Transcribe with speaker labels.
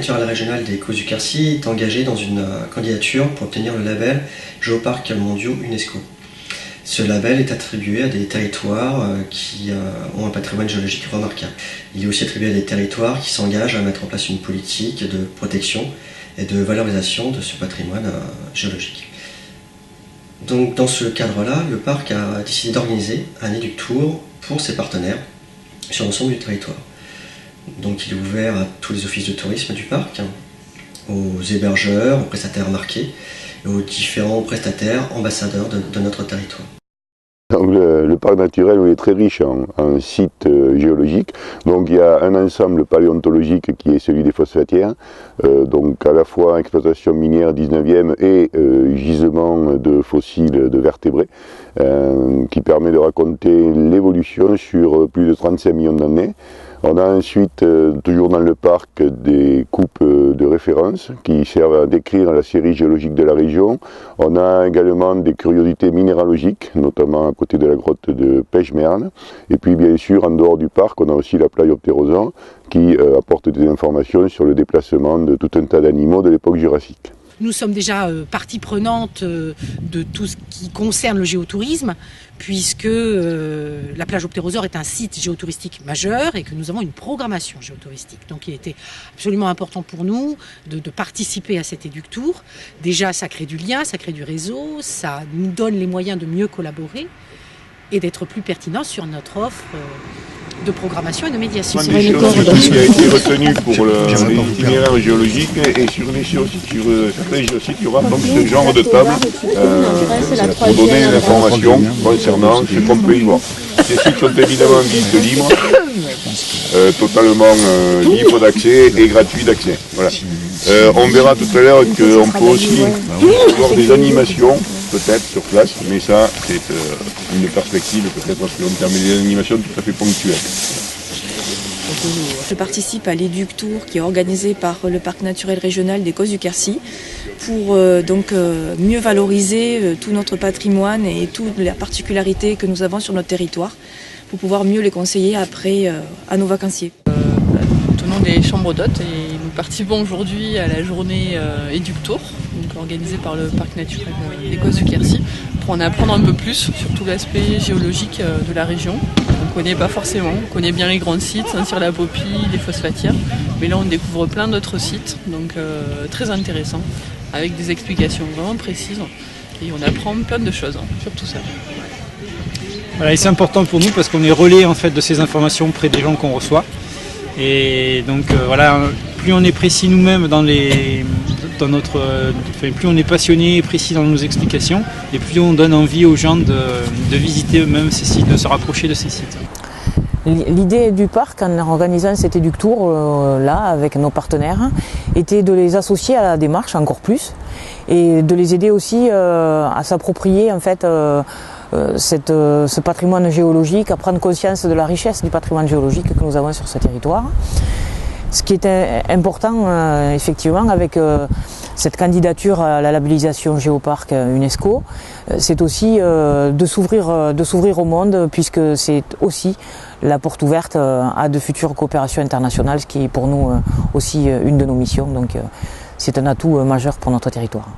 Speaker 1: naturel régional des Causes du Quercy est engagé dans une candidature pour obtenir le label Géoparcs mondiaux UNESCO. Ce label est attribué à des territoires qui ont un patrimoine géologique remarquable. Il est aussi attribué à des territoires qui s'engagent à mettre en place une politique de protection et de valorisation de ce patrimoine géologique. Donc, dans ce cadre-là, le parc a décidé d'organiser un éductour pour ses partenaires sur l'ensemble du territoire. Donc il est ouvert à tous les offices de tourisme du parc, aux hébergeurs, aux prestataires marqués et aux différents prestataires ambassadeurs de notre territoire.
Speaker 2: Donc, le parc naturel est très riche en sites géologiques. Donc il y a un ensemble paléontologique qui est celui des phosphatières, donc à la fois exploitation minière 19e et gisement de fossiles de vertébrés, qui permet de raconter l'évolution sur plus de 35 millions d'années. On a ensuite, toujours dans le parc, des coupes de référence qui servent à décrire la série géologique de la région. On a également des curiosités minéralogiques, notamment à côté de la grotte de Pechmerne. Et puis bien sûr, en dehors du parc, on a aussi la Pleioptérosaure qui apporte des informations sur le déplacement de tout un tas d'animaux de l'époque jurassique.
Speaker 3: Nous sommes déjà partie prenante de tout ce qui concerne le géotourisme, puisque la plage Optérosaure est un site géotouristique majeur et que nous avons une programmation géotouristique. Donc il était absolument important pour nous de participer à cet éductour. Déjà, ça crée du lien, ça crée du réseau, ça nous donne les moyens de mieux collaborer et d'être plus pertinents sur notre offre de programmation et de médiation.
Speaker 2: Une des choses qui a été retenue pour l'itinéraire géologique et sur certains géosites, il y aura donc ce genre de table pour donner des informations concernant ce qu'on peut y voir. Ces sites sont évidemment en visite libre, totalement libre d'accès et gratuit d'accès. Voilà. On verra tout à l'heure qu'on peut aussi avoir des animations, peut-être sur place, mais ça c'est une perspective peut-être à plus long terme, des animations tout à fait ponctuelles.
Speaker 4: Je participe à l'Éductour qui est organisé par le Parc naturel régional des Causes du Quercy pour mieux valoriser tout notre patrimoine et toutes les particularités que nous avons sur notre territoire pour pouvoir mieux les conseiller après à nos vacanciers.
Speaker 5: Nous tenons des chambres d'hôtes et nous participons aujourd'hui à la journée Éductour, organisée par le Parc naturel des Causes du Quercy, pour en apprendre un peu plus sur tout l'aspect géologique de la région. On ne connaît pas forcément, on connaît bien les grands sites, Saint-Cyr-la-Popie, les phosphatières, mais là on découvre plein d'autres sites, donc très intéressants, avec des explications vraiment précises, et on apprend plein de choses sur tout ça.
Speaker 6: Voilà, et c'est important pour nous parce qu'on est relais en fait de ces informations auprès des gens qu'on reçoit. Et donc voilà, plus on est précis nous-mêmes plus on est passionné et précis dans nos explications, et plus on donne envie aux gens de visiter eux-mêmes ces sites, de se rapprocher de ces sites.
Speaker 7: L'idée du parc, en organisant cet éductour là avec nos partenaires, était de les associer à la démarche encore plus et de les aider aussi à s'approprier en fait ce patrimoine géologique, à prendre conscience de la richesse du patrimoine géologique que nous avons sur ce territoire. Ce qui est important effectivement avec cette candidature à la labellisation Géoparc UNESCO, c'est aussi de s'ouvrir au monde, puisque c'est aussi la porte ouverte à de futures coopérations internationales, ce qui est pour nous aussi une de nos missions. Donc c'est un atout majeur pour notre territoire.